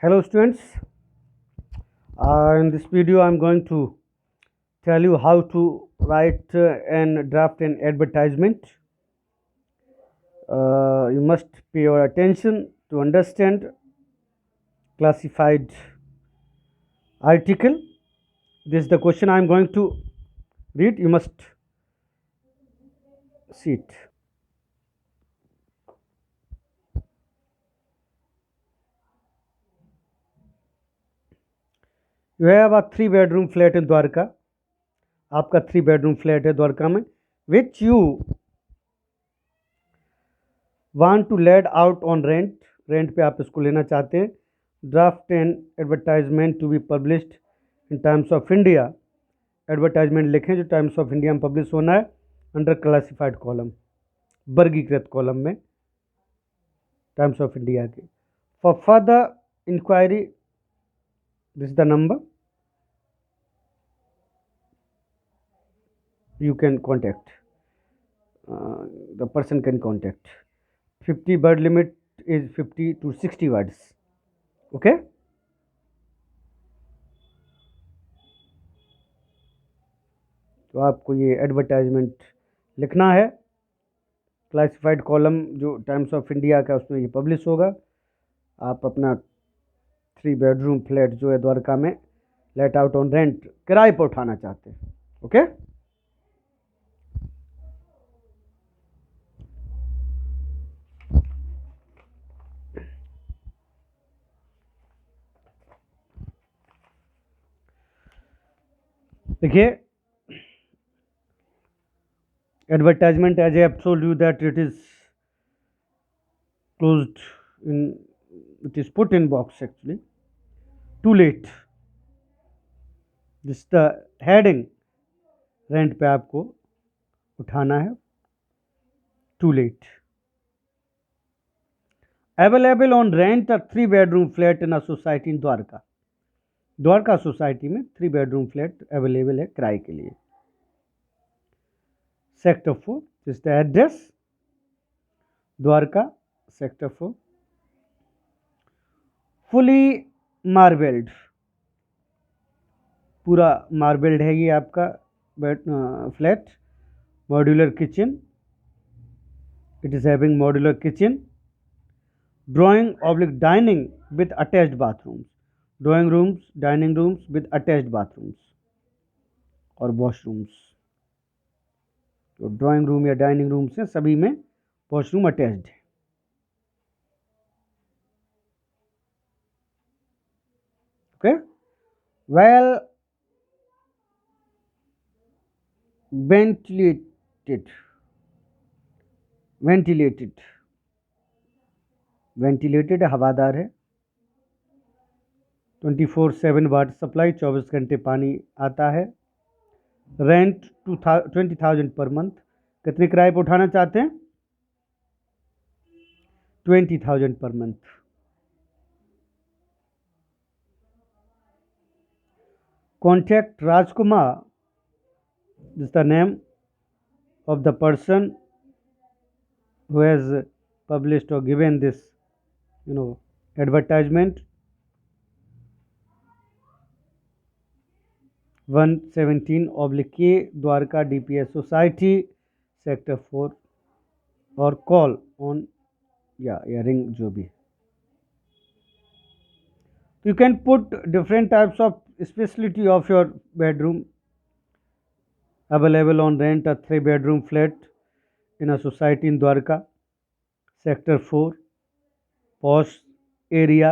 Hello students, in this video I am going to tell you how to write and draft an advertisement. You must pay your attention to understand classified article. This is the question I am going to read. You must see it. You have a 3 bedroom flat in Dwarka. आपका 3 bedroom flat है द्वारका में, which you want to let out on rent. Rent पे आप इसको लेना चाहते हैं. Draft and advertisement to be published in Times of India. Advertisement लिखें जो टाइम्स ऑफ इंडिया में पब्लिश होना है अंडर क्लासिफाइड कॉलम, वर्गीकृत कॉलम में टाइम्स ऑफ इंडिया के. For further inquiry this the number you can contact, the person can contact. 50 word limit is 50 to 60 words. Okay, तो आपको ये एडवर्टाइजमेंट लिखना है. क्लासिफाइड कॉलम जो टाइम्स ऑफ इंडिया का उसमें ये पब्लिश होगा. आप अपना 3 bedroom फ्लैट जो है द्वारका में लेट आउट ऑन रेंट किराए पर उठाना चाहते हैं. ओके देखिए, advertisement, as I have told you that it is closed in, it is put in box actually. Too late. This the heading. Rent पे आपको उठाना है. Too late. Available on rent a 3 bedroom flat in a society in Dwarka. Dwarka society में 3 bedroom flat available है किराए के लिए. Sector 4 is the address. Dwarka sector 4. Fully marbled, पूरा मार्बल्ड है ये आपका flat. Modular kitchen, it is having modular kitchen. Drawing oblique dining with attached bathrooms. Drawing rooms, dining rooms with attached bathrooms और washrooms. तो ड्राइंग रूम या dining room से सभी में वॉशरूम अटैच्ड है. Okay, well ventilated, ventilated, ventilated हवादार है. 24/7 water supply, 24 घंटे पानी आता है. Rent 20,000 per month. कितने किराए पर उठाना चाहते हैं? 20,000 per month. Contact Rajkumar, this the name of the person who has published or given this advertisement. 117/K Dwarka DPS society sector 4. और कॉल ऑन या रिंग जो भी. You can put different types of speciality of your bedroom. available on rent a 3 bedroom flat in a society in Dwarka, sector 4, posh area.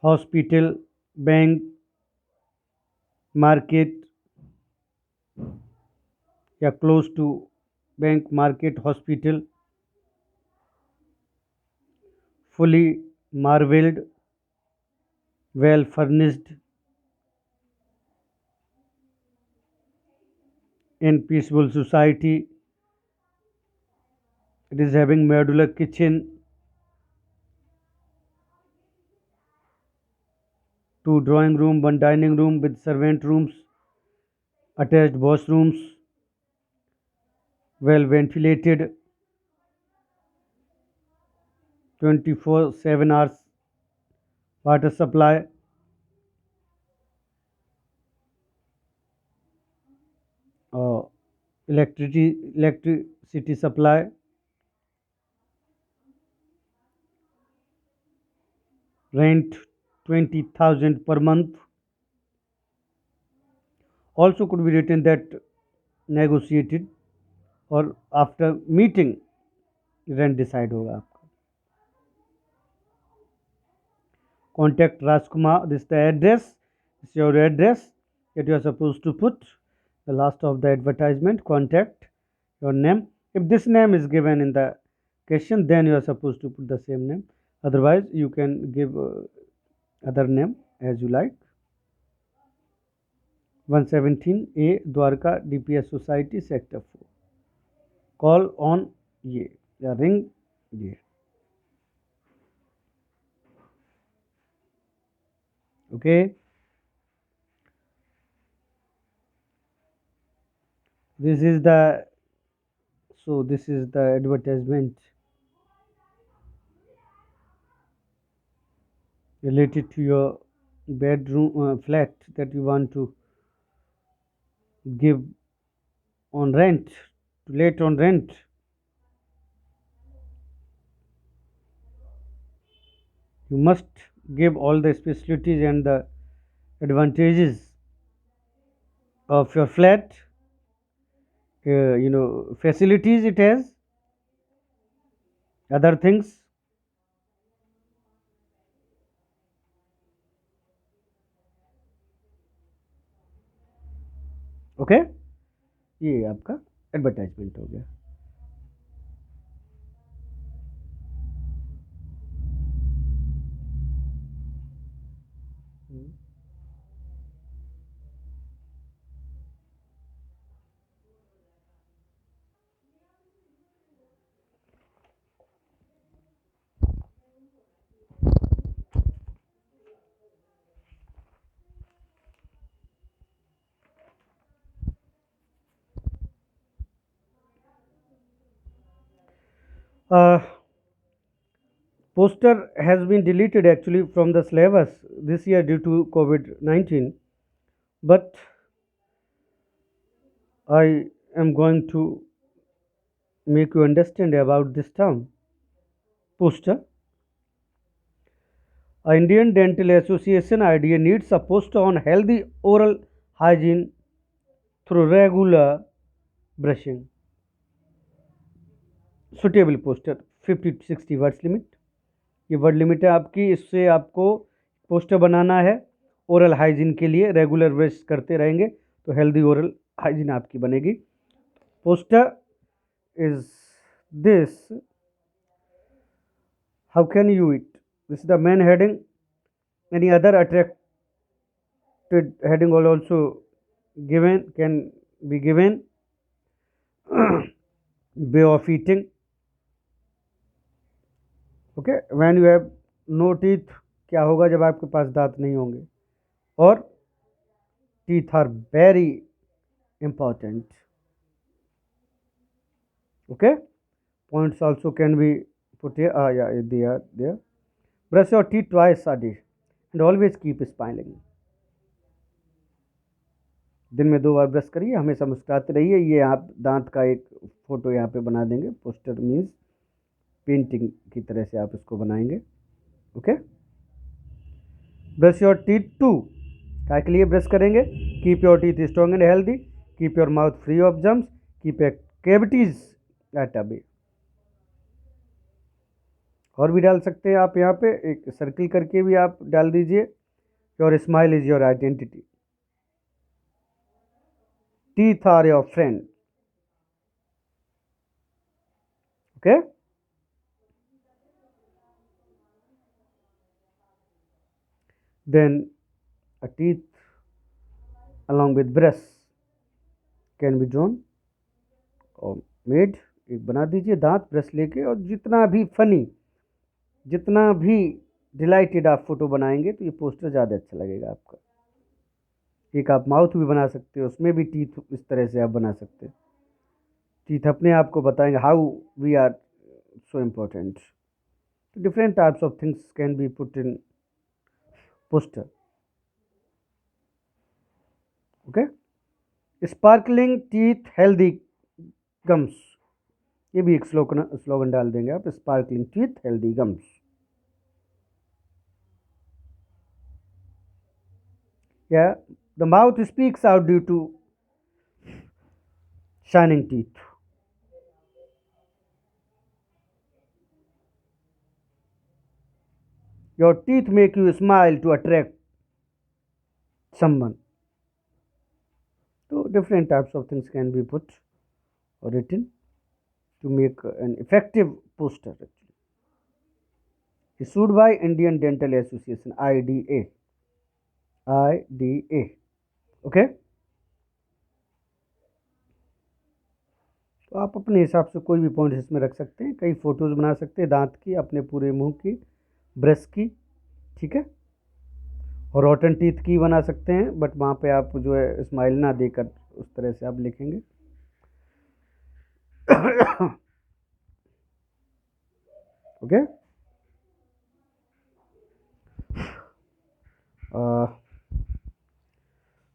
Hospital, bank, market या close to bank, market, hospital. fully marbled, well furnished, in peaceful society. It is having modular kitchen, 2 drawing room, 1 dining room with servant rooms, attached washrooms. well ventilated 24/7 hours water supply, uh, electricity supply, rent 20,000 per month. Also could be written that negotiated or after meeting rent decide होगा आपका. Contact Rajkumar. This is the address. This is your address that you are supposed to put. The last of the advertisement. Contact your name. If this name is given in the question, then you are supposed to put the same name. Otherwise, you can give other name as you like. 117A Dwarka DPS Society Sector 4. Call on ये या ring ये. Okay. This is the advertisement related to your bedroom flat that you want to give on rent, to let on rent. You must give all the specialties and the advantages of your flat. Facilities it has, other things. Okay ये आपका advertisement हो गया. Poster has been deleted actually from the syllabus this year due to COVID-19, but I am going to make you understand about this term, poster. Indian Dental Association IDA needs a poster on healthy oral hygiene through regular brushing. Suitable poster 50 to 60 words limit. ये word limit है आपकी. इससे आपको poster बनाना है oral hygiene के लिए. Regular brush करते रहेंगे तो हेल्दी ओरल हाइजीन आपकी बनेगी. Poster is this. How can you it? This is the main heading. Any other attracted heading also given can be given. Way of eating. Okay when you have no teeth, क्या होगा जब आपके पास दांत नहीं होंगे. और teeth are very important. Okay points also can be put here. yeah they are there. Brush your teeth twice a day and always keep smiling. दिन में 2 बार ब्रश करिए, हमेशा मुस्कुराते रहिए. ये आप दांत का एक फोटो यहाँ पे बना देंगे. पोस्टर मीन्स पेंटिंग की तरह से आप इसको बनाएंगे. Okay brush your teeth too. क्या के लिए ब्रश करेंगे? Keep your teeth strong and healthy. Keep your mouth free of germs. Keep cavities at away. और भी डाल सकते हैं आप यहाँ पे. एक सर्किल करके भी आप डाल दीजिए. Your smile is your identity. Teeth are your friend. Okay then a teeth along with brush can be drawn or made. एक बना दीजिए दांत ब्रश लेके. और जितना भी फनी, जितना भी डिलाइटेड आप फोटो बनाएंगे तो ये पोस्टर ज़्यादा अच्छा लगेगा आपका. एक आप माउथ भी बना सकते हो, उसमें भी टीथ इस तरह से आप बना सकते हो. टीथ अपने आप को बताएंगे how we are so important. Different types of things can be put in poster. Okay. Sparkling teeth, healthy gums. ये भी एक स्लोगन डाल देंगे आप. Sparkling teeth, healthy gums. या the mouth speaks out due to shining teeth. Your teeth make you smile to attract someone. So different types of things can be put or written to make an effective poster. Issued by Indian Dental Association, IDA. IDA. Okay. तो आप अपने हिसाब से कोई भी point इसमें रख सकते हैं. कई फोटोज़ बना सकते हैं दांत की, अपने पूरे मुंह की, ब्रश की. ठीक है. और रॉटन टीथ की बना सकते हैं, बट वहाँ पे आप जो है स्माइल ना देकर उस तरह से आप लिखेंगे. ओके.